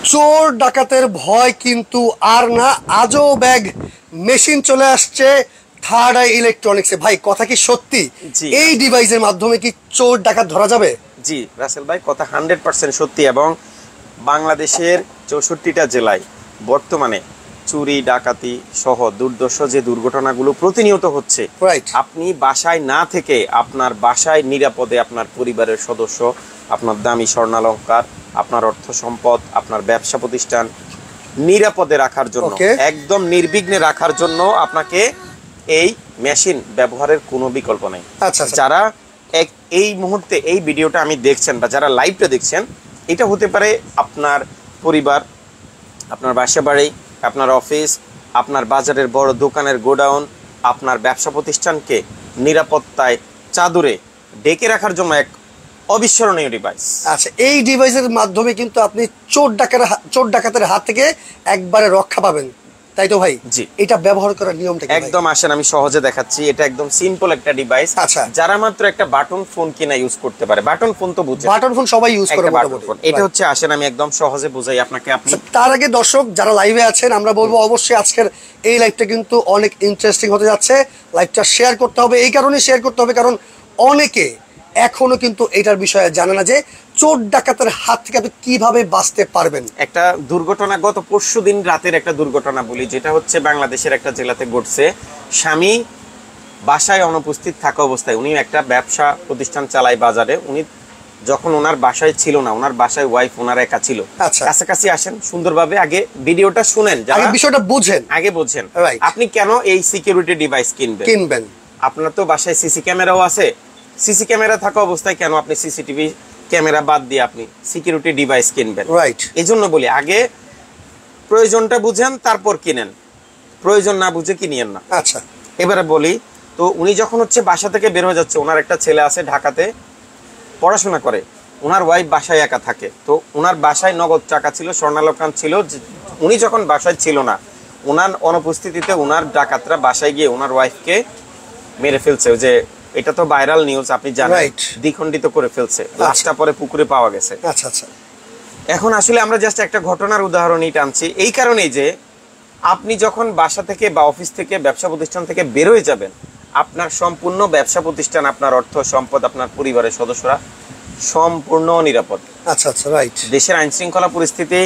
চোর ডাকাতের ভয় কিন্তু আর না, আজও ব্যাগ মেশিন চলে আসছে থার্ড আই ইলেকট্রনিক্সে। ভাই কথা কি সত্যি? এই ডিভাইসের মাধ্যমে কি চোর ডাকাত ধরা যাবে? জি রাসেল ভাই, কথা 100% সত্যি। এবং বাংলাদেশের 64টা জেলায় বর্তমানে চুরি ডাকাতি সহ দুর্দর্শ যে দুর্ঘটনাগুলো প্রতিনিয়ত হচ্ছে, আপনি বাসায় না থেকে আপনার বাসায় নিরাপদে আপনার পরিবারের সদস্য, আপনার দামি স্বর্ণালংকার, আপনার অর্থ সম্পদ, আপনার ব্যবসা প্রতিষ্ঠান নিরাপদে রাখার জন্য, একদম নির্বিঘ্নে রাখার জন্য আপনাকে এই মেশিন ব্যবহারের কোনো বিকল্প নেই। যারা এই মুহূর্তে এই ভিডিওটা আমি দেখছেন বা যারা লাইভটা দেখছেন, এটা হতে পারে আপনার পরিবার, আপনার বাসা বাড়ি, আপনার অফিস, আপনার বাজারের বড় দোকানের গোডাউন, আপনার ব্যবসা প্রতিষ্ঠানকে নিরাপত্তায় চাদরে ডেকে রাখার জন্য এক অবিস্মরণীয় ডিভাইস। আচ্ছা, এই ডিভাইসের মাধ্যমে কিন্তু আপনি চোর ডাকাতের হাত থেকে একবারে রক্ষা পাবেন, তাই তো ভাই? জি। এটা ব্যবহার করার নিয়মটা কি? একদম আসেন আমি সহজে দেখাচ্ছি। এটা একদম সিম্পল একটা ডিভাইস। আচ্ছা, যারা মাত্র একটা বাটন ফোন কিনা ইউজ করতে পারে, বাটন ফোন তো বুঝেন, বাটন ফোন সবাই ইউজ করে মোটামুটি। এটা হচ্ছে, আসেন আমি একদম সহজে বুঝাই আপনাকে। আপনি তার আগে দর্শক যারা লাইভে আছেন, আমরা বলবো অবশ্যই আজকের এই লাইভটা কিন্তু অনেক ইন্টারেস্টিং হতে যাচ্ছে। লাইভটা শেয়ার করতে হবে, এই কারণে শেয়ার করতে হবে কারণ অনেকে এখনো কিন্তু এটার বিষয়ে জানে না যে চোর ডাকাতের হাত থেকে আপনি কিভাবে বাঁচতে পারবেন। একটা দুর্ঘটনা গত পরশুদিন রাতের একটা দুর্ঘটনা বলি, যেটা হচ্ছে বাংলাদেশের একটা জেলাতে ঘটছে। স্বামী বাসায় অনুপস্থিত থাকা অবস্থায়, উনি একটা ব্যবসা প্রতিষ্ঠান চালায় বাজারে, উনি যখন ওনার বাসায় ছিল না, ওনার বাসায় ওয়াইফ ওনার একা ছিল। কাছাকাছি আসেন সুন্দরভাবে, আগে ভিডিওটা শুনেন, যারা বিষয়টা বুঝেন, আগে বুঝেন আপনি কেন এই সিকিউরিটি ডিভাইস কিনবেন। আপনার তো বাসায় সিসি ক্যামেরাও আছে, সিসি ক্যামেরা থাকা অবস্থায় কেন আপনি সিসিটিভি ক্যামেরা বাদ দিয়ে আপনি সিকিউরিটি ডিভাইস কিনবেন? এই জন্য বলি, আগে প্রয়োজনটা বুঝেন, তারপর কিনেন। প্রয়োজন না বুঝে কিনিয়েন না। আচ্ছা, এবারে বলি, তো উনি যখন হচ্ছে বাসা থেকে বের হয়ে যাচ্ছে, ওনার একটা ছেলে আছে ঢাকাতে পড়াশোনা করে, ওনার ওয়াইফ বাসায় একা থাকে। তো ওনার বাসায় নগদ টাকা ছিল, স্বর্ণালঙ্কার ছিল। উনি যখন বাসায় ছিল না, ওনার অনুপস্থিতিতে ওনার ডাকাতরা বাসায় গিয়ে ওনার ওয়াইফকে মেরে ফেলছে। যে এটা তো ভাইরাল নিউজ, আপনি জানেন, দ্বিখণ্ডিত করে ফেলছে, লাশটা পরে পুকুরে পাওয়া গেছে। আচ্ছা আচ্ছা, এখন আসলে আমরা জাস্ট একটা ঘটনার উদাহরণই টানছি, এই কারণেই যে আপনি যখন বাসা থেকে বা অফিস থেকে ব্যবসা প্রতিষ্ঠান থেকে বের হয়ে যাবেন, আপনার সম্পূর্ণ ব্যবসা প্রতিষ্ঠান, আপনার অর্থ সম্পদ, আপনার পরিবারের সদস্যরা সম্পূর্ণ নিরাপদ। আচ্ছা আচ্ছা, রাইট। দেশের আইন শৃঙ্খলা পরিস্থিতি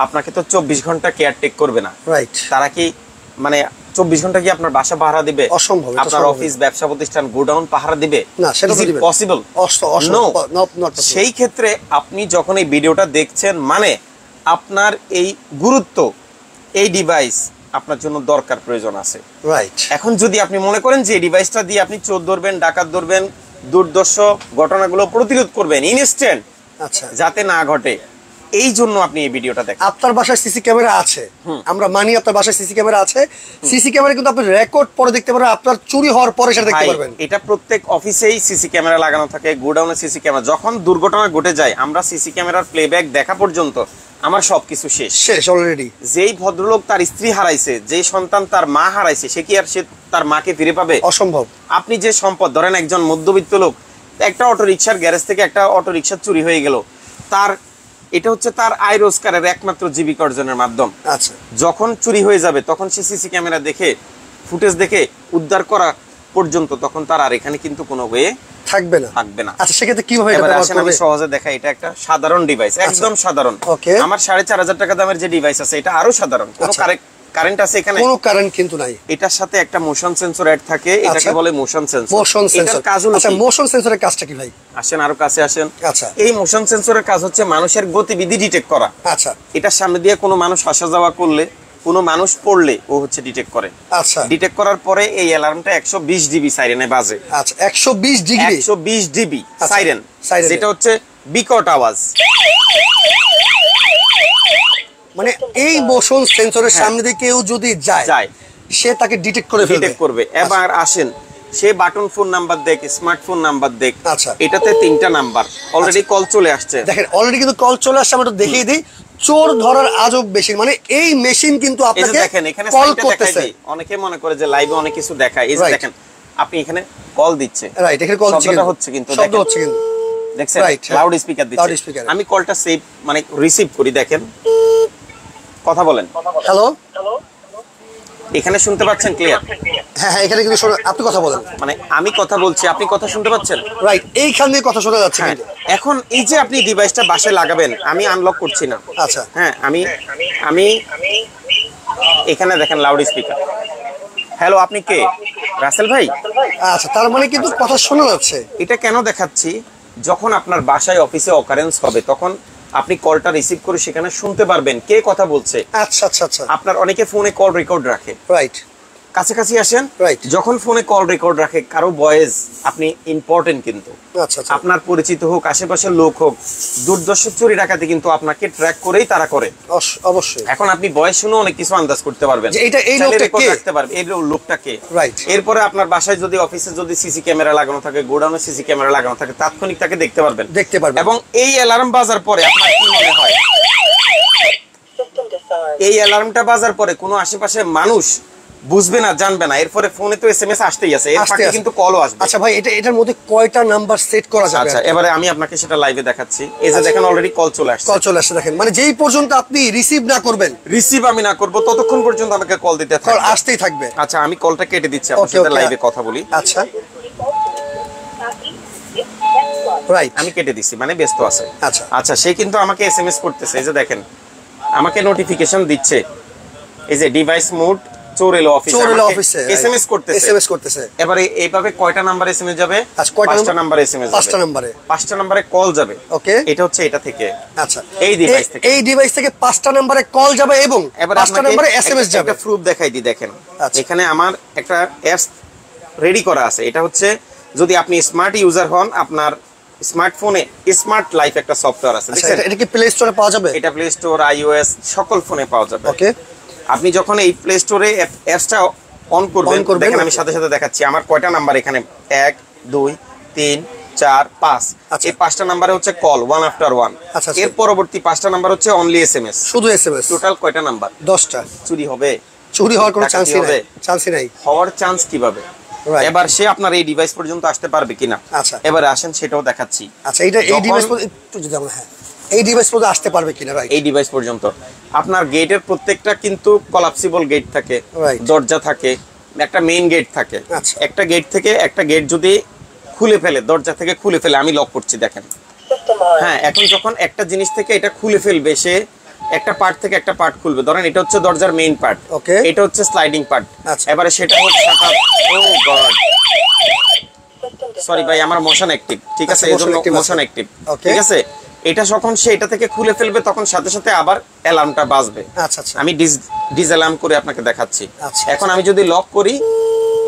আপনাকে তো 24 ঘন্টা কেয়ারটেক করবে না, রাইট। তারা কি মানে 24 ঘন্টা কি আপনার বাসা পাহারা দিবে? অসম্ভব। আপনার অফিস, ব্যবসা প্রতিষ্ঠান, গোডাউন পাহারা দিবে না, সেটা দিবে পসিবল? সেই ক্ষেত্রে আপনি যখন এই ভিডিওটা দেখছেন, মানে আপনার এই গুরুত্ব, এই ডিভাইস আপনার জন্য দরকার, প্রয়োজন আছে, রাইট। এখন যদি আপনি মনে করেন যে এই ডিভাইসটা দিয়ে আপনি চোর ধরবেন, ডাকাত ধরবেন, দুর্দর্শ ঘটনাগুলো প্রতিরোধ করবেন ইনস্ট্যান্ট, আচ্ছা, যাতে না ঘটে, এই জন্য আপনি এই ভিডিওটা দেখেন। আপনার বাসায় সিসি ক্যামেরা আছে, আমরা মানি আপনার বাসায় সিসি ক্যামেরা আছে। সিসি ক্যামেরা কিন্তু আপনি রেকর্ড পরে দেখতে পারবেন, আপনার চুরি হওয়ার পরে সেটা দেখতে পারবেন। এটা প্রত্যেক অফিসেই সিসি ক্যামেরা লাগানো থাকে, গোডাউনে সিসি ক্যামেরা। যখন দুর্ঘটনা ঘটে যায়, আমরা সিসি ক্যামেরার প্লেব্যাক দেখা পর্যন্ত আমার সবকিছু শেষ অলরেডি। যেই ভদ্রলোক তার স্ত্রী হারাইছে, যেই সন্তান তার মা হারাইছে, সে কি আর সে তার মাকে ফিরে পাবে? অসম্ভব। আপনি যে সম্পদ, ধরেন একজন মধ্যবিত্ত লোক, একটা অটো রিক্সার গ্যারেজ থেকে একটা অটো রিক্সা চুরি হয়ে গেল, তার এটা হচ্ছে তার আয় রোজগারের একমাত্র জীবিকা অর্জনের মাধ্যম। আচ্ছা, যখন চুরি হয়ে যাবে, তখন সে সিসি ক্যামেরা দেখে, ফুটেজ দেখে উদ্ধার করা পর্যন্ত, তখন তার আর এখানে কিন্তু কোনো ওয়ে থাকবে না। আচ্ছা, সেক্ষেত্রে কিভাবে আমি সহজে দেখাই। এটা একটা সাধারণ ডিভাইস, একদম সাধারণ। আমার 4500 টাকা দামের যে ডিভাইস আছে, এটা আরো সাধারণ। কোনো কারেন্ট আছে এখানে? কোনো কারেন্ট কিন্তু নাই। এটার সাথে একটা মোশন সেন্সর অ্যাড থাকে, এটাকে বলে মোশন সেন্সর। এটার কাজ হলো, আচ্ছা, মোশন সেন্সরের কাজটা কি ভাই? আসেন আরো কাছে আসেন। আচ্ছা, এই মোশন সেন্সরের কাজ হচ্ছে মানুষের গতিবিধি ডিটেক্ট করা। আচ্ছা, এটার সামনে দিয়ে কোনো মানুষ আসা যাওয়া করলে, কোনো মানুষ পড়লে ও হচ্ছে ডিটেক্ট করে। আচ্ছা, ডিটেক্ট করার পরে এই অ্যালার্মটা 120 ডিবি সাইরেনে বাজে। আচ্ছা, 120 ডিবি সাইরেন, যেটা হচ্ছে বিকট আওয়াজ। মানে এই মোশন সেন্সরের সামনে দিয়ে কেউ যদি যায়, সে তাকে ডিটেক্ট করবে। এবার আসেন, সে বাটন ফোন নাম্বার দেখ, স্মার্টফোন নাম্বার দেখ। আচ্ছা, এটাতে 3টা নাম্বার অলরেডি কল চলে আসছে। দেখেন, অলরেডি কিন্তু কল চলে আসছে। আমরা তো দেখিয়ে দিই, চোর ধরার আজব মেশিন, মানে এই মেশিন কিন্তু আপনাকে কল করতেছে। অনেকে মনে করে যে লাইভে অনেক কিছু দেখায়, এই যে দেখেন আপনি এখানে কল দিচ্ছে, রাইট, এখানে কল শব্দটা হচ্ছে, কিন্তু শব্দ হচ্ছে, কিন্তু দেখছেন Right, হ্যাঁ। লাউড স্পিকার দিচ্ছে Loudspeaker। আমি কলটা সেভ মানে রিসিভ করি দেখেন কথা বলেন হ্যালো, এখানে শুনতে পাচ্ছেন ক্লিয়ার হ্যাঁ হ্যাঁ, এখানে কিন্তু আপনি কথা বলেন। মানে আমি কথা বলছি আপনি কথা শুনতে পাচ্ছেন রাইট, এইখান দিয়ে কথা শোনা যাচ্ছে হ্যাঁ কিন্তু। এখন এই যে আপনি ডিভাইসটা বাসায় লাগাবেন আমি আনলক করছি না আচ্ছা, হ্যাঁ আমি এখানে দেখেন লাউড স্পিকার হ্যালো আপনি কে রাসেল ভাই আচ্ছা, তার মানে কিন্তু কথা শোনা যাচ্ছে। এটা কেন দেখাচ্ছি যখন আপনার বাসায় অফিসে অকারেন্স হবে তখন আপনি কলটা রিসিভ করে সেখানে শুনতে পারবেন কে কথা বলছে আচ্ছা আচ্ছা আচ্ছা, আপনার অনেকে ফোনে কল রেকর্ড রাখে রাইট কাছাকাছি আসেন Right. যখন ফোনে কল রেকর্ড রাখে কারো ভয়েস আপনি ইম্পর্টেন্ট কিন্তু আচ্ছা আচ্ছা, আপনার পরিচিত হোক আশেপাশের লোক হোক দুর্দর্শ চুরি ডাকাতি কিন্তু আপনাকে ট্র্যাক করেই তারা করে অবশ্যই। এখন আপনি ভয়েস শুনে অনেক কিছু আন্দাজ করতে পারবেন যে এটা এই চাইলে লোকটা record কে? রাখতে পারবেন এই লোকটা কে Right. এরপরে আপনার বাসায় যদি অফিসে যদি সিসি ক্যামেরা লাগানো থাকে গোডাউনে সিসি ক্যামেরা লাগানো থাকে তাৎক্ষণিক তাকে দেখতে পারবেন এবং এই অ্যালার্ম বাজার পরে আপনার কি মনে হয় এই অ্যালার্মটা বাজার পরে কোনো আশেপাশে মানুষ বুঝবে না জানবে না এরপরে ফোনে তো এসএমএস আসতেই আছে এর ফাঁকে কিন্তু কলও আসবে আচ্ছা ভাই, এটার মধ্যে কয়টা নাম্বার সেট করা যাবে? আচ্ছা এবারে আমি আপনাকে সেটা লাইভে দেখাচ্ছি এই যে দেখেন অলরেডি কল চলে আসছে কল চলে আসছে দেখেন, মানে যেই পর্যন্ত আপনি রিসিভ না করবেন, রিসিভ আমি না করব ততক্ষণ পর্যন্ত আমাকে কল দিতে কল থাকবে আসতেই থাকবে। আচ্ছা আমি কলটা কেটে দিচ্ছি আপনার Okay, সাথে okay. লাইভে কথা বলি আচ্ছা, রাইট, আমি কেটে দিচ্ছি মানে ব্যস্ত আছে আচ্ছা আচ্ছা সে কিন্তু আমাকে এসএমএস করতেছে এই যে দেখেন আমাকে নোটিফিকেশন দিচ্ছে এই যে ডিভাইস মোড চোর এলো অফিসে এসএমএস করতেছে এবারে এইভাবে কয়টা নাম্বার এসএমএস যাবে আচ্ছা, কয়টা পাঁচটা নাম্বার এসএমএস যাবে পাঁচটা নাম্বারে কল যাবে ওকে, এটা হচ্ছে এটা থেকে আচ্ছা এই ডিভাইস থেকে পাঁচটা নম্বরে কল যাবে এবং পাঁচটা নম্বরে এসএমএস যাবে। একটা প্রুফ দেখাই দিই দেখেন আচ্ছা। এখানে আমার একটা অ্যাপস রেডি করা আছে এটা হচ্ছে যদি আপনি স্মার্ট ইউজার হন আপনার স্মার্টফোনে স্মার্ট লাইফ একটা সফটওয়্যার আছে আচ্ছা, এটা কি প্লে স্টোরে পাওয়া যাবে? এটা প্লে স্টোর আইওএস সকল ফোনে পাওয়া যাবে ওকে, আপনি যখন এই প্লে স্টোরে অ্যাপসটা অন করবেন দেখেন আমি সাথে সাথে দেখাচ্ছি আমার কয়টা নাম্বার এখানে 1 2 3 4 5 আচ্ছা। এই পাঁচটা নাম্বারে হচ্ছে কল ওয়ান আফটার ওয়ান আচ্ছা, এর পরবর্তী পাঁচটা নাম্বার হচ্ছে অনলি এসএমএস শুধু এসএমএস। টোটাল কয়টা নাম্বার 10টা। চুরি হবে চুরি হওয়ার কোনো ডাকাতি চান্সই নাই। হওয়ার চান্স কিভাবে Right. এবার সে আপনার এই ডিভাইস পর্যন্ত আসতে পারবে কিনা আচ্ছা। এবারে আসেন সেটাও দেখাচ্ছি আচ্ছা, এই ডিভাইস একটু যদি আমরা, হ্যাঁ, এই ডিভাইস পর্যন্ত আসতে পারবে কিনা? রাইট, এই ডিভাইস পর্যন্ত আপনার গেটের প্রত্যেকটা কিন্তু কলাপসিবল গেট থাকে Right. দরজা থাকে একটা মেইন গেট থাকে আচ্ছা। একটা গেট থেকে একটা গেট যদি খুলে ফেলে দরজা থেকে খুলে ফেলে আমি লক করছি দেখেন হ্যাঁ এখন যখন একটা জিনিস থেকে এটা খুলে ফেলবে সে একটা পার্ট থেকে একটা পার্ট খুলবে ধরেন এটা হচ্ছে দরজার মেইন পার্ট Okay. এটা হচ্ছে স্লাইডিং পার্ট আচ্ছা। এবারে সেটা হচ্ছে ও গড সরি ভাই আমার মোশন অ্যাক্টিভ ঠিক আছে আচ্ছা, এজন্য motion active মোশন আছে। Active Okay. ঠিক আছে এটা যখন সে এটা থেকে খুলে ফেলবে তখন সাথে সাথে আবার অ্যালার্মটা বাজবে আচ্ছা আচ্ছা, আমি ডিসঅ্যালার্ম করে আপনাকে দেখাচ্ছি আচ্ছা। এখন আমি যদি লক করি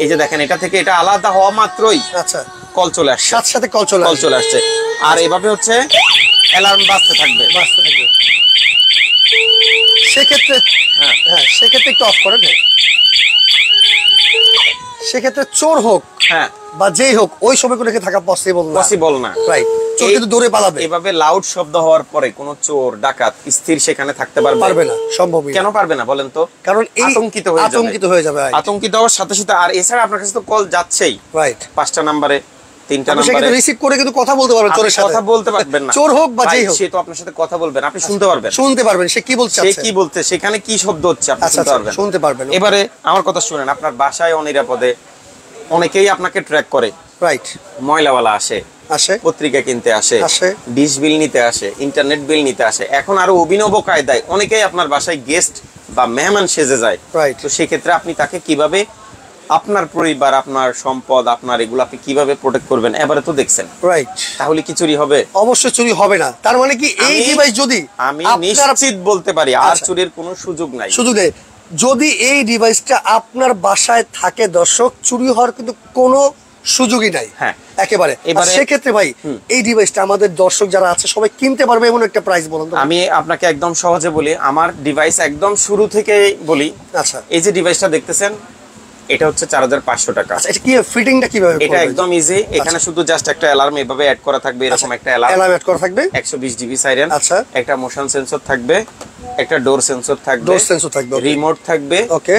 এই যে দেখেন এটা থেকে এটা আলাদা হওয়া মাত্রই আচ্ছা, কল চলে আসছে সাথে সাথে কল চলে আসছে আর এভাবে হচ্ছে অ্যালার্ম বাজতে থাকবে বাঁচতে থাকবে। সেক্ষেত্রে হ্যাঁ সেক্ষেত্রে একটু অফ করেন। সেক্ষেত্রে চোর হোক হ্যাঁ বা যেই হোক ওই সময় করে থাকা পসিবল না রাইট, চোর কিন্তু দৌড়ে পালাবে। এভাবে লাউড শব্দ হওয়ার পরে কোনো চোর ডাকাত স্থির সেখানে থাকতে পারবে না, সম্ভবই কেন পারবে না বলেন তো কারণ এই আতঙ্কিত হয়ে যাবে আতঙ্কিত হওয়ার সাথে সাথে আর এছাড়া আপনার কাছে তো কল যাচ্ছেই রাইট, পাঁচটা নাম্বারে তিনটা আপনি নাম্বারে রিসিভ করে কিন্তু কথা বলতে পারবেন চোরের সাথে, কথা বলতে পারবেন না চোর হোক বা যেই হোক সে তো আপনার সাথে কথা বলবেন আপনি শুনতে পারবেন সে কি বলছে, সে কি বলতে সেখানে কি শব্দ হচ্ছে আপনি শুনতে পারবেন এবারে আমার কথা শুনেন আপনার বাসায় অনিরাপদে অনেকেই আপনাকে ট্র্যাক করে রাইট, ময়লাওয়ালা আসে পত্রিকা কিনতে আসে ডিশ বিল নিতে আসে ইন্টারনেট বিল নিতে আসে এখন আরো অভিনব কায়দায় অনেকেই আপনার বাসায় গেস্ট বা মেহমান সেজে যায় তো সেক্ষেত্রে আপনি তাকে কিভাবে আপনার পরিবার আপনার সম্পদ আপনার এগুলো আপনি কিভাবে প্রোটেক্ট করবেন এবারে তো দেখছেন রাইট, তাহলে কি চুরি হবে? অবশ্যই চুরি হবে না। তার মানে কি এই ডিভাইস যদি আমি নিশ্চিত বলতে পারি আর চুরির কোনো সুযোগ নাই যদি এই ডিভাইসটা আপনার বাসায় থাকে দর্শক চুরি হওয়ার কিন্তু কোনো সুযোগই নাই একেবারে। সেক্ষেত্রে ভাই এই ডিভাইসটা আমাদের দর্শক যারা আছে সবাই কিনতে পারবে এমন একটা প্রাইস বলুন। আমি আপনাকে একদম সহজে বলি আমার ডিভাইস একদম শুরু থেকে বলি। আচ্ছা, এই যে ডিভাইসটা দেখতেছেন এটা হচ্ছে 4500 টাকা। আচ্ছা, এটা কি ফিটিংটা কিভাবে? এটা একদম ইজি। এখানে শুধু জাস্ট একটা অ্যালার্ম এভাবে অ্যাড করা থাকবে, এরকম একটা অ্যালার্ম অ্যাড করা থাকবে, 120 জিবি সাইরেন, আচ্ছা, একটা মোশন সেন্সর থাকবে, একটা ডোর সেন্সর থাকবে, রিমোট থাকবে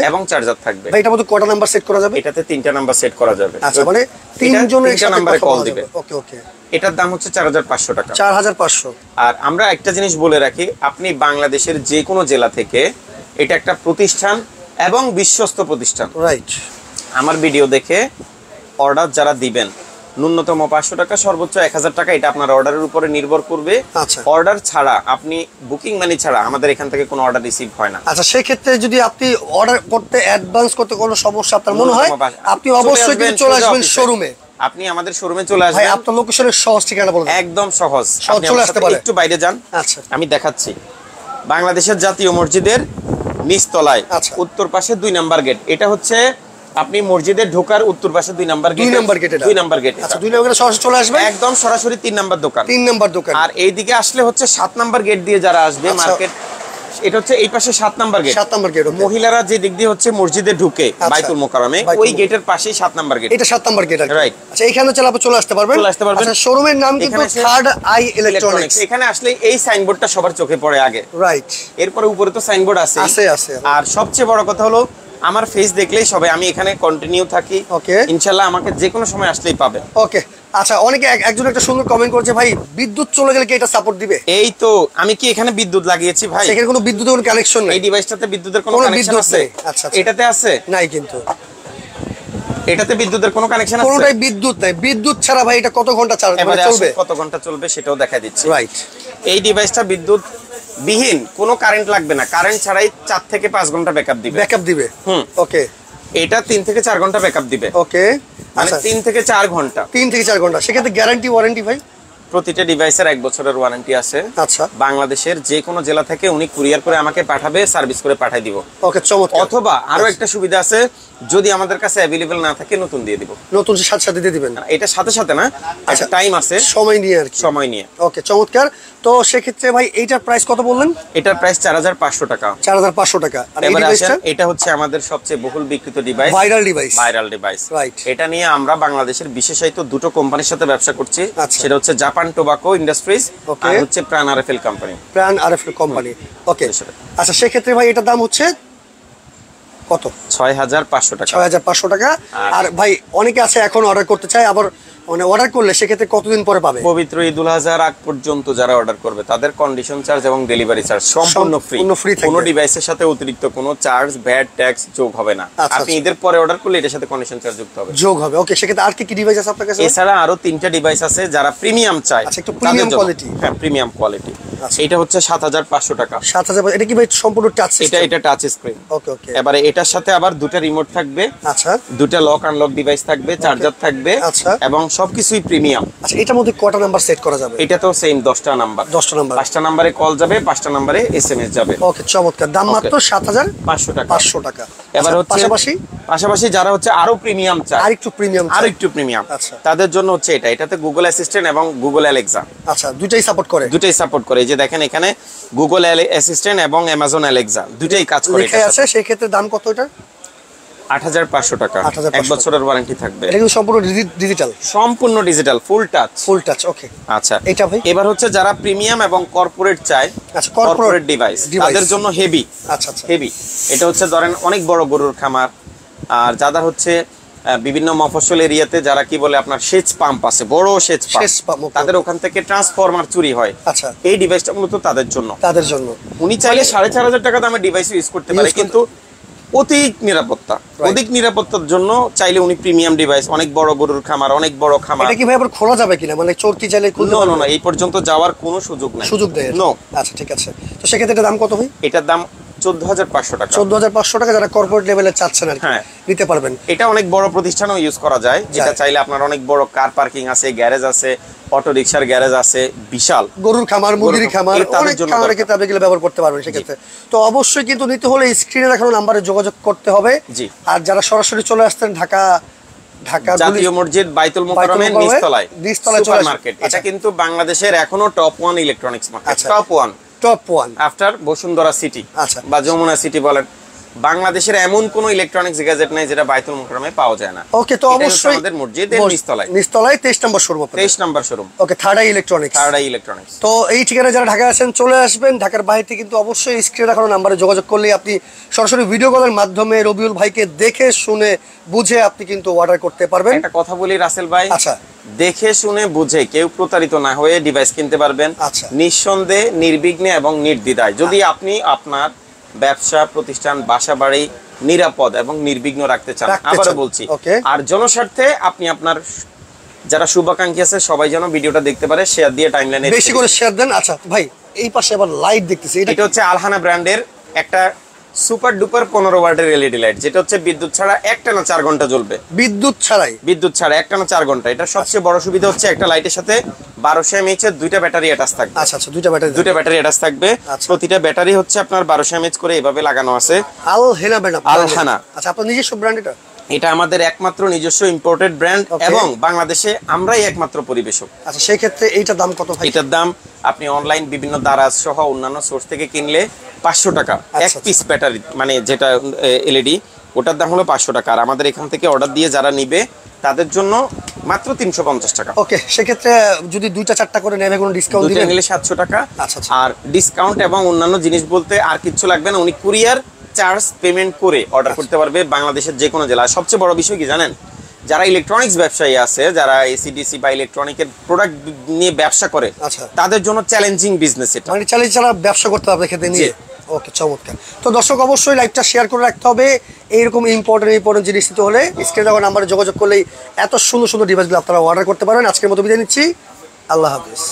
এবং চার্জার থাকবে। ভাই এটার মধ্যে কয়টা নাম্বার সেট করা যাবে? এটাতে 3টা নাম্বার সেট করা যাবে। আচ্ছা, মানে 3 জনের একসাথে নাম্বারে কল দিবে। ওকে ওকে। এটার দাম হচ্ছে 4500 টাকা। 4500। আর আমরা একটা জিনিস বলে রাখি, আপনি বাংলাদেশের যে কোনো জেলা থেকে, এটা একটা প্রতিষ্ঠান এবং বিশ্বস্ত প্রতিষ্ঠান, রাইট। আমার ভিডিও দেখে অর্ডার যারা দিবেন, ন্যূনতম 500 টাকা, সর্বোচ্চ 1000 টাকা, এটা আপনার অর্ডারের উপরে নির্ভর করবে। আচ্ছা, অর্ডার ছাড়া, আপনি বুকিং মানি ছাড়া আমাদের এখান থেকে কোনো অর্ডার রিসিভ হয় না। আচ্ছা, সেই ক্ষেত্রে যদি আপনি অর্ডার করতে অ্যাডভান্স করতে কোনো সমস্যা আপনার মনে হয়, আপনি অবশ্যই কিন্তু চলে আসবেন শোরুমে। আপনি আমাদের শোরুমে চলে আসবেন। ভাই আপনার লোকেশনের সহজ ঠিকানা বলুন। একদম সহজ, আপনি চলে আসতে পারেন। একটু বাইরে যান, আচ্ছা আমি দেখাচ্ছি। বাংলাদেশের জাতীয় মসজিদের নিচতলায় উত্তর পাশে 2 নাম্বার গেট। এটা হচ্ছে আপনি মসজিদের ঢোকার উত্তর পাশে 2 নাম্বার গেট। 2 number gate. এটা 2 নাম্বার গেট। আচ্ছা, 2 নাম্বার গেটে সরাসরি চলে আসবেন। একদম সরাসরি 3 নাম্বার দোকান। 3 নাম্বার দোকান। আর এইদিকে আসলে হচ্ছে 7 নাম্বার গেট দিয়ে যারা আসবে মার্কেট, এটা হচ্ছে এই পাশে 7 নাম্বার গেট। 7 number gate. মহিলারা যে দিক দিয়ে হচ্ছে মসজিদে ঢুকে বাইতুল মোকাররমে, ওই গেটের পাশেই 7 নাম্বার গেট। এটা 7 নাম্বার গেট, রাইট। আচ্ছা, এখানে চলে আপনি চলে আসতে পারবেন। আচ্ছা, শোরুমের নাম কিন্তু থার্ড আই ইলেকট্রনিক্স। এখানে আসলে এই সাইনবোর্ডটা সবার চোখে পড়ে আগে, রাইট। এরপরে উপরে তো সাইনবোর্ড আছে। আর সবচেয়ে বড় কথা হলো, আমার ফেস দেখলেই সবাই, আমি এখানে কন্টিনিউ থাকি। ওকে, ইনশাআল্লাহ আমাকে যে কোনো সময় আসলেই পাবে। ওকে। আচ্ছা, অনেকে একজন একটা সুন্দর কমেন্ট করেছে, ভাই বিদ্যুৎ চলে গেলে কি এটা সাপোর্ট দিবে? এই তো আমি কি এখানে বিদ্যুৎ লাগিয়েছি ভাই? সেখানে কোনো বিদ্যুতের কোনো কানেকশন নেই। এই ডিভাইসটাতে বিদ্যুতের কোনো কানেকশন আছে? আচ্ছা, এটাতে আছে? নাই কিন্তু। এটাতে বিদ্যুতের কোনো কানেকশন আছে? কোনোটাই বিদ্যুৎ নাই। বিদ্যুৎ ছাড়া ভাই এটা কত ঘন্টা চলবে? কত ঘন্টা চলবে সেটাও দেখা দিচ্ছি। রাইট। এই ডিভাইসটা বিদ্যুৎ বিহীন, কোনো কারেন্ট লাগবে না, কারেন্ট ছাড়াই 4 থেকে 5 ঘন্টা ব্যাকআপ দিবে। ওকে। এটা 3 থেকে 4 ঘন্টা ব্যাকআপ দিবে। ওকে, মানে 3 থেকে 4 ঘন্টা। 3 থেকে 4 ঘন্টা। সেক্ষেত্রে গ্যারান্টি ওয়ারেন্টি ভাই? প্রতিটা ডিভাইসের 1 বছরের ওয়ারেন্টি আছে। আচ্ছা, বাংলাদেশের যে কোনো জেলা থেকে উনি কুরিয়ার করে আমাকে পাঠাবে, সার্ভিস করে পাঠিয়ে দিব। ওকে, চমৎকার। অথবা আরো একটা সুবিধা আছে, যদি আমাদের কাছে অ্যাভেলেবল না থাকে নতুন দিয়ে দিব। নতুন সাথে সাথে দিয়ে দিবেন? এটা সাথে সাথে না, আচ্ছা টাইম আছে, সময় নিয়ে আর কি। সময় নিয়ে। ওকে, চমৎকার। তো সেক্ষেত্রে ভাই এইটার প্রাইস কত বললেন? এটার প্রাইস 4500 টাকা। 4500 টাকা। আর এই ডিভাইসটা, এটা হচ্ছে আমাদের সবচেয়ে বহুল বিক্রিত ডিভাইস, ভাইরাল ডিভাইস। রাইট। এটা নিয়ে আমরা বাংলাদেশের বিশেষায়িত দুটো কোম্পানির সাথে ব্যবসা করছি। সেটা হচ্ছে জাপান টোবাকো ইন্ডাস্ট্রিজ আর হচ্ছে প্রাণ আরএফএল কোম্পানি। প্রাণ আরএফএল কোম্পানি। ওকে। আচ্ছা, সেক্ষেত্রে ভাই এটার দাম হচ্ছে কত? 6500 টাকা। 6500 টাকা। আর ভাই অনেকে আছে এখন অর্ডার করতে চায়, আবার মানে অর্ডার করলে সেক্ষেত্রে কতদিন পরে পাবে? পবিত্র ঈদুল আজহার আগ পর্যন্ত যারা অর্ডার করবে তাদের কন্ডিশন চার্জ এবং ডেলিভারি চার্জ সম্পূর্ণ ফ্রি। কোনো ডিভাইসের সাথে অতিরিক্ত কোনো চার্জ, ভ্যাট, ট্যাক্স যোগ হবে না। আপনি ঈদের পরে অর্ডার করলে এটার সাথে কন্ডিশন চার্জ যোগ হবে। ওকে, সেক্ষেত্রে আর কি ডিভাইস আছে আপনার কাছে? এছাড়া আরো 3টা ডিভাইস আছে যারা প্রিমিয়াম চায়। আচ্ছা, একটু প্রিমিয়াম কোয়ালিটি। হ্যাঁ, প্রিমিয়াম কোয়ালিটি। এটা হচ্ছে 7500 টাকা। 7000। এটা কি ভাই সম্পূর্ণ টাচ সিস্টেম? এটা টাচ স্ক্রিন। ওকে ওকে। এবারে এটার সাথে আবার 2টা রিমোট থাকবে। আচ্ছা, 2টা লক আনলক ডিভাইস থাকবে, চার্জার থাকবে। আচ্ছা, এবং সবকিছুই প্রিমিয়াম। আচ্ছা, এটার মধ্যে কয়টা নাম্বার সেট করা যাবে? এটা তো সেম 10টা নাম্বার। 5টা নাম্বারে কল যাবে, 5টা নাম্বারে এসএমএস যাবে। ওকে, চমৎকার। দাম মাত্র 7500 টাকা। 500 টাকা। এবার হচ্ছে পাশাপাশি যারা হচ্ছে আরো প্রিমিয়াম চায়, আরেকটু প্রিমিয়াম, তাদের জন্য হচ্ছে এটাতে গুগল অ্যাসিস্ট্যান্ট এবং গুগল অ্যালেক্সা। আচ্ছা, দুটাই সাপোর্ট করে। এই যে দেখেন এখানে গুগল অ্যাসিস্ট্যান্ট এবং অ্যামাজন অ্যালেক্সা দুটাই কাজ করে। লেখা আছে। সেই ক্ষেত্রে দাম কত এটা? 8500 টাকা। 1 বছরের ওয়ারেন্টি থাকবে। এটা কিন্তু সম্পূর্ণ ডিজিটাল, ফুল টাচ। ওকে। আচ্ছা, এটা ভাই এবার হচ্ছে যারা প্রিমিয়াম এবং কর্পোরেট চায়, আচ্ছা, কর্পোরেট ডিভাইস তাদের জন্য হেভি। আচ্ছা, হেভি। এটা হচ্ছে ধরেন অনেক বড় গরুর খামার, আর যাদের হচ্ছে বিভিন্ন মফস্বল এরিয়াতে যারা কি বলে আপনার সেচ পাম্প আছে, বড় সেচ পাম্প, তাদের ওখান থেকে ট্রান্সফরমার চুরি হয়। আচ্ছা, এই ডিভাইসটা মূলত তাদের জন্য। উনি চাইলে 4500 টাকা দামের ডিভাইস ইউজ করতে পারে, কিন্তু অধিক নিরাপত্তার জন্য চাইলে উনি প্রিমিয়াম ডিভাইস, অনেক বড় গরুর খামার, অনেক বড় খামার। এটা কি ভাই আবার খোলা যাবে কিনা? মানে চোর কি চাইলে খুলতে পারবে? না, এই পর্যন্ত যাওয়ার কোনো সুযোগ নাই। নো। আচ্ছা, ঠিক আছে। তো সেক্ষেত্রে এটা দাম কত ভাই? এটার দাম 14500 টাকা। 14500 টাকা যারা কর্পোরেট লেভেলে চাচ্ছেন আর কি নিতে পারবেন। এটা অনেক বড় প্রতিষ্ঠানেও ইউজ করা যায়। এটা চাইলে আপনার অনেক বড় কার পার্কিং আছে, গ্যারেজ আছে, অটো রিকশার গ্যারেজ আছে, বিশাল গরুর খামার, মুরগির খামার, অনেক খামারের ক্ষেত্রে আপনি এগুলো ব্যবহার করতে পারবেন। সেক্ষেত্রে তো অবশ্যই কিন্তু নিতে হলে স্ক্রিনে দেখানো নাম্বারে যোগাযোগ করতে হবে। আর যারা সরাসরি চলে আসতেন ঢাকা জাতীয় মসজিদ বাইতুল মোকাররমের নিচতলায় সুপারমার্কেট, এটা কিন্তু বাংলাদেশের এখনো top 1 electronics market. Top 1 after Bashundhara city বা যমুনা সিটি বলেন বাংলাদেশের এমন কোন ইলেকট্রনিক্স গ্যাজেট নাই যেটা বাইতুল মুকাররমে পাওয়া যায় না। ওকে, তো অবশ্যই আমাদের মসজিদের নিচতলায় 23 নম্বর শোরুম। 23 নম্বর শোরুম। ওকে, থার্ড আই ইলেকট্রনিক্স। তো এই ঠিকানায় যারা ঢাকায় আছেন চলে আসবেন। ঢাকার বাইরে কিন্তু অবশ্যই স্ক্রিনে দেখানো নাম্বারে যোগাযোগ করলে আপনি সরাসরি ভিডিও কলের মাধ্যমে রবিউল ভাইকে দেখে শুনে বুঝে আপনি কিন্তু অর্ডার করতে পারবেন। একটা কথা বলি রাসেল ভাই, আচ্ছা, দেখে শুনে বুঝে কেউ প্রতারিত না হয়ে ডিভাইস কিনতে পারবেন নিঃসন্দেহে, নির্বিঘ্নে এবং নির্দ্বিধায়। যদি আপনি আপনার ব্যবসা প্রতিষ্ঠান, বাসা বাড়ি নিরাপদ এবং নির্বিঘ্ন রাখতে চান, আবারও বলছি, আর জনস্বার্থে আপনি আপনার যারা শুভাকাঙ্ক্ষী আছে সবাই যেন ভিডিওটা দেখতে পারে, শেয়ার দিয়ে টাইমলাইনে বেশি করে শেয়ার দেন। আচ্ছা ভাই, এই পাশে আবার লাইট দেখতেছি, এটা হচ্ছে আলহানা ব্র্যান্ডের একটা সুপার ডুপার 15 ওয়াটের এলইডি লাইট, যেটা হচ্ছে বিদ্যুৎ ছাড়া একটানা 4 ঘন্টা জ্বলবে। বিদ্যুৎ ছাড়া একটানা 4 ঘন্টা। এটা সবচেয়ে বড় সুবিধা হচ্ছে একটা লাইটের সাথে 1200 mAh এর দুইটা ব্যাটারি অ্যাটাচ থাকবে। আচ্ছা, দুইটা ব্যাটারি অ্যাটাচ থাকবে। প্রতিটা ব্যাটারি হচ্ছে আপনার 1200 mAh করে এভাবে লাগানো আছে। আলহানা। আচ্ছা, আপনার নিজস্ব ব্র্যান্ড এটা? এটা আমাদের একমাত্র নিজস্ব ইম্পোর্টেড ব্র্যান্ড এবং বাংলাদেশে আমরাই একমাত্র পরিবেশক। আচ্ছা, সেই ক্ষেত্রে এইটার দাম কত ভাই? এটার দাম আপনি অনলাইন বিভিন্ন দারাজ সহ অন্যান্য সোর্স থেকে কিনলে 500 টাকা এক পিস ব্যাটারি, মানে যেটা এলইডি, ওটার দাম হলো 500 টাকা। আর আমাদের এখান থেকে অর্ডার দিয়ে যারা নিবে তাদের জন্য মাত্র 350 টাকা। ওকে, সেক্ষেত্রে যদি 2টা-4টা করে নেবে কোনো ডিসকাউন্ট দিবেন? নিলে 700 টাকা। আর ডিসকাউন্ট এবং অন্যান্য জিনিস বলতে আর কিছু লাগবে না, উনি কুরিয়ার চার্জ পেমেন্ট করে অর্ডার করতে পারবে বাংলাদেশের যে কোনো জেলা। সবচেয়ে বড় বিষয় কি জানেন, যারা ইলেকট্রনিক্স ব্যবসায়ী আছে, যারা এসিডিসি বা ইলেকট্রনিকের প্রোডাক্ট নিয়ে ব্যবসা করে, তাদের জন্য চ্যালেঞ্জিং বিজনেস এটা, মানে চ্যালেঞ্জ ছাড়া ব্যবসা করতে হবে খেতে নিয়ে। ওকে, চমৎকার। তো দর্শক অবশ্যই লাইভটা শেয়ার করে রাখতে হবে। এইরকম ইম্পর্টেন্ট জিনিস নিতে হলে স্ক্রিনে দেওয়া নাম্বারে যোগাযোগ করলেই এত সুন্দর সুন্দর ডিভাইসগুলো আপনারা অর্ডার করতে পারেন। আজকের মতো বিদায় নিচ্ছি, আল্লাহ হাফেজ।